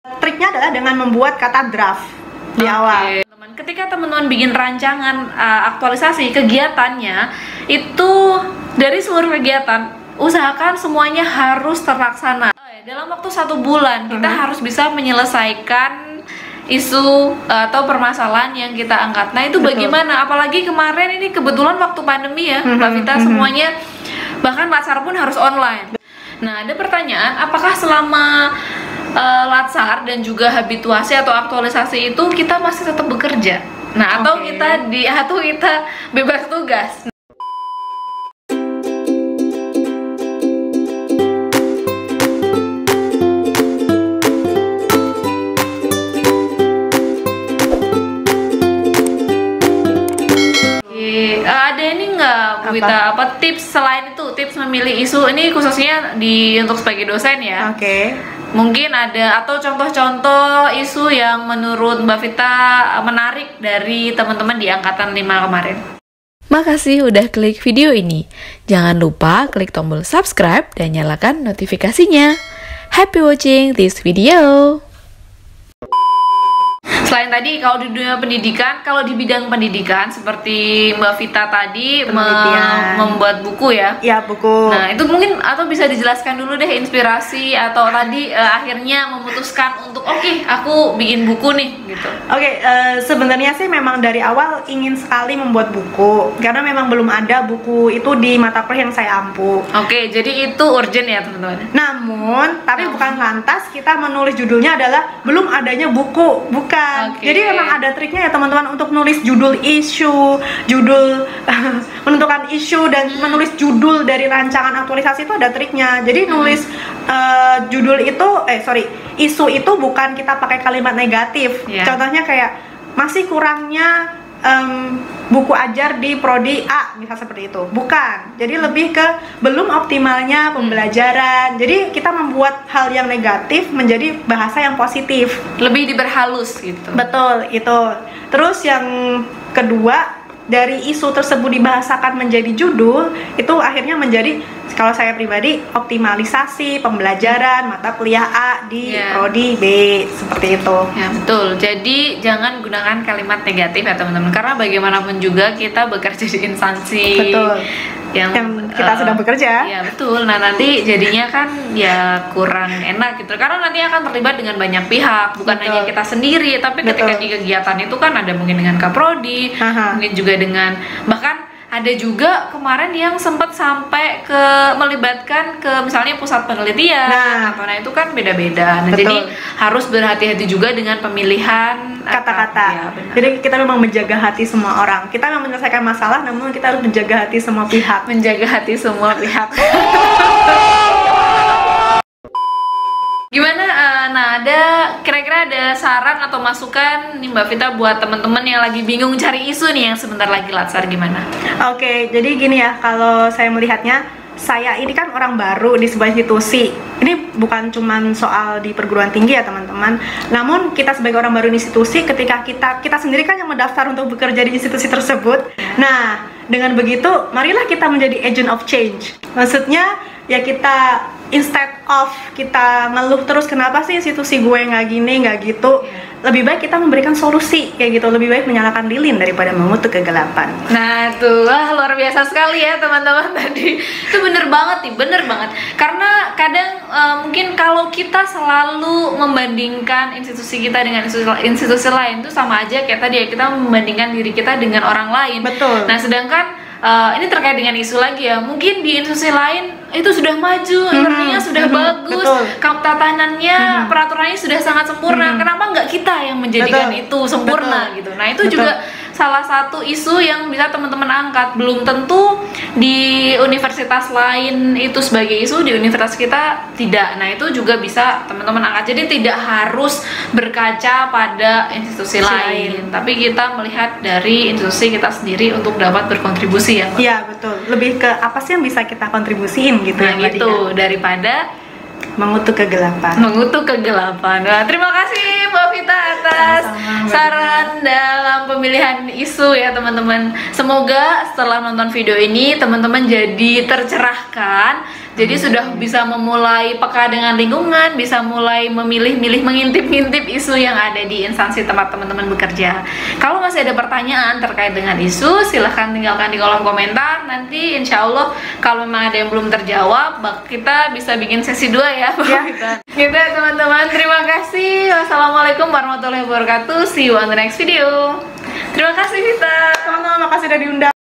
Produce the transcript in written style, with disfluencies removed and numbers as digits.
Triknya adalah dengan membuat kata draft di awal. Ketika teman-teman bikin rancangan aktualisasi kegiatannya, itu dari seluruh kegiatan usahakan semuanya harus terlaksana. Dalam waktu 1 bulan kita harus bisa menyelesaikan isu atau permasalahan yang kita angkat. Nah itu bagaimana? Apalagi kemarin ini kebetulan waktu pandemi ya, Mbak Vita, semuanya bahkan latsar pun harus online. Nah ada pertanyaan, apakah selama latsar dan juga habituasi atau aktualisasi itu kita masih tetap bekerja? Nah atau kita bebas tugas? Ada ini nggak, Bu Vita, apa tips selain itu, tips memilih isu ini khususnya untuk sebagai dosen ya? Mungkin ada atau contoh-contoh isu yang menurut Mbak Vita menarik dari teman-teman di angkatan 5 kemarin. Makasih udah klik video ini. Jangan lupa klik tombol subscribe dan nyalakan notifikasinya. Happy watching this video. Selain tadi kalau di dunia pendidikan, kalau di bidang pendidikan seperti Mbak Vita tadi membuat buku ya? Iya, buku. Nah itu mungkin atau bisa dijelaskan dulu deh inspirasi atau tadi akhirnya memutuskan untuk aku bikin buku nih gitu. Sebenarnya sih memang dari awal ingin sekali membuat buku karena memang belum ada buku itu di mata kuliah yang saya ampu. Jadi itu urgent ya teman-teman. Namun bukan lantas kita menulis judulnya adalah belum adanya buku, bukan. Jadi memang ada triknya ya teman-teman untuk nulis judul isu, menentukan isu dan menulis judul dari rancangan aktualisasi itu ada triknya. Jadi nulis isu itu bukan kita pakai kalimat negatif. Contohnya kayak masih kurangnya buku ajar di prodi A, bisa seperti itu. Bukan. Jadi lebih ke belum optimalnya pembelajaran. Jadi kita membuat hal yang negatif menjadi bahasa yang positif. Lebih diperhalus gitu. Betul, itu. Terus yang kedua, dari isu tersebut dibahasakan menjadi judul, itu akhirnya menjadi, kalau saya pribadi, optimalisasi pembelajaran mata kuliah A di prodi B, seperti itu. Ya betul. Jadi jangan gunakan kalimat negatif ya teman-teman, karena bagaimanapun juga kita bekerja di instansi yang kita sedang bekerja. Ya betul. Nah nanti jadinya kan ya kurang enak gitu, karena nanti akan terlibat dengan banyak pihak, bukan hanya kita sendiri, tapi ketika di kegiatan itu kan ada mungkin dengan kaprodi, mungkin juga dengan bahkan ada juga kemarin yang sempat sampai ke melibatkan ke misalnya pusat penelitian. Nah itu kan beda-beda. Nah jadi harus berhati-hati juga dengan pemilihan kata-kata. Ya, jadi kita memang menjaga hati semua orang. Kita memang menyelesaikan masalah, namun kita harus menjaga hati semua pihak. Menjaga hati semua pihak. Gimana? Nah kira-kira ada saran atau masukan nih Mbak Vita buat teman-teman yang lagi bingung cari isu nih yang sebentar lagi latsar gimana? Jadi gini ya, kalau saya melihatnya, saya ini kan orang baru di sebuah institusi. Ini bukan cuma soal di perguruan tinggi ya teman-teman. Namun kita sebagai orang baru di institusi, ketika kita sendiri kan yang mendaftar untuk bekerja di institusi tersebut. Nah dengan begitu, marilah kita menjadi agent of change. Maksudnya ya kita, instead of kita ngeluh terus kenapa sih institusi gue nggak gini, nggak gitu, lebih baik kita memberikan solusi kayak gitu. Lebih baik menyalakan lilin daripada mengutuk kegelapan. Nah tuh, luar biasa sekali ya teman-teman tadi. Itu bener banget nih, bener banget. Karena kadang mungkin kalau kita selalu membandingkan institusi kita dengan institusi lain, itu sama aja kayak tadi ya, kita membandingkan diri kita dengan orang lain. Betul. Nah sedangkan ini terkait dengan isu lagi ya, mungkin di institusi lain itu sudah maju, energinya sudah bagus, tatanannya, peraturannya sudah sangat sempurna. Kenapa nggak kita yang menjadikan itu sempurna gitu? Nah itu juga salah satu isu yang bisa teman-teman angkat. Belum tentu di universitas lain itu sebagai isu, di universitas kita tidak. Nah itu juga bisa teman-teman angkat. Jadi tidak harus berkaca pada institusi lain, tapi kita melihat dari institusi kita sendiri untuk dapat berkontribusi ya Mbak? Iya betul, lebih ke apa sih yang bisa kita kontribusiin gitu. Nah gitu, daripada mengutuk kegelapan. Nah, terima kasih Mbak Vita atas saran dalam pemilihan isu ya teman-teman. Semoga setelah nonton video ini teman-teman jadi tercerahkan Jadi sudah bisa memulai peka dengan lingkungan, bisa mulai memilih-milih, mengintip-ngintip isu yang ada di instansi tempat teman-teman bekerja. Kalau masih ada pertanyaan terkait dengan isu, silahkan tinggalkan di kolom komentar. Nanti insya Allah kalau memang ada yang belum terjawab, kita bisa bikin sesi 2 ya. Gitu ya teman-teman, terima kasih. Wassalamualaikum warahmatullahi wabarakatuh. See you on the next video. Terima kasih Vita. Sama-sama, makasih udah diundang.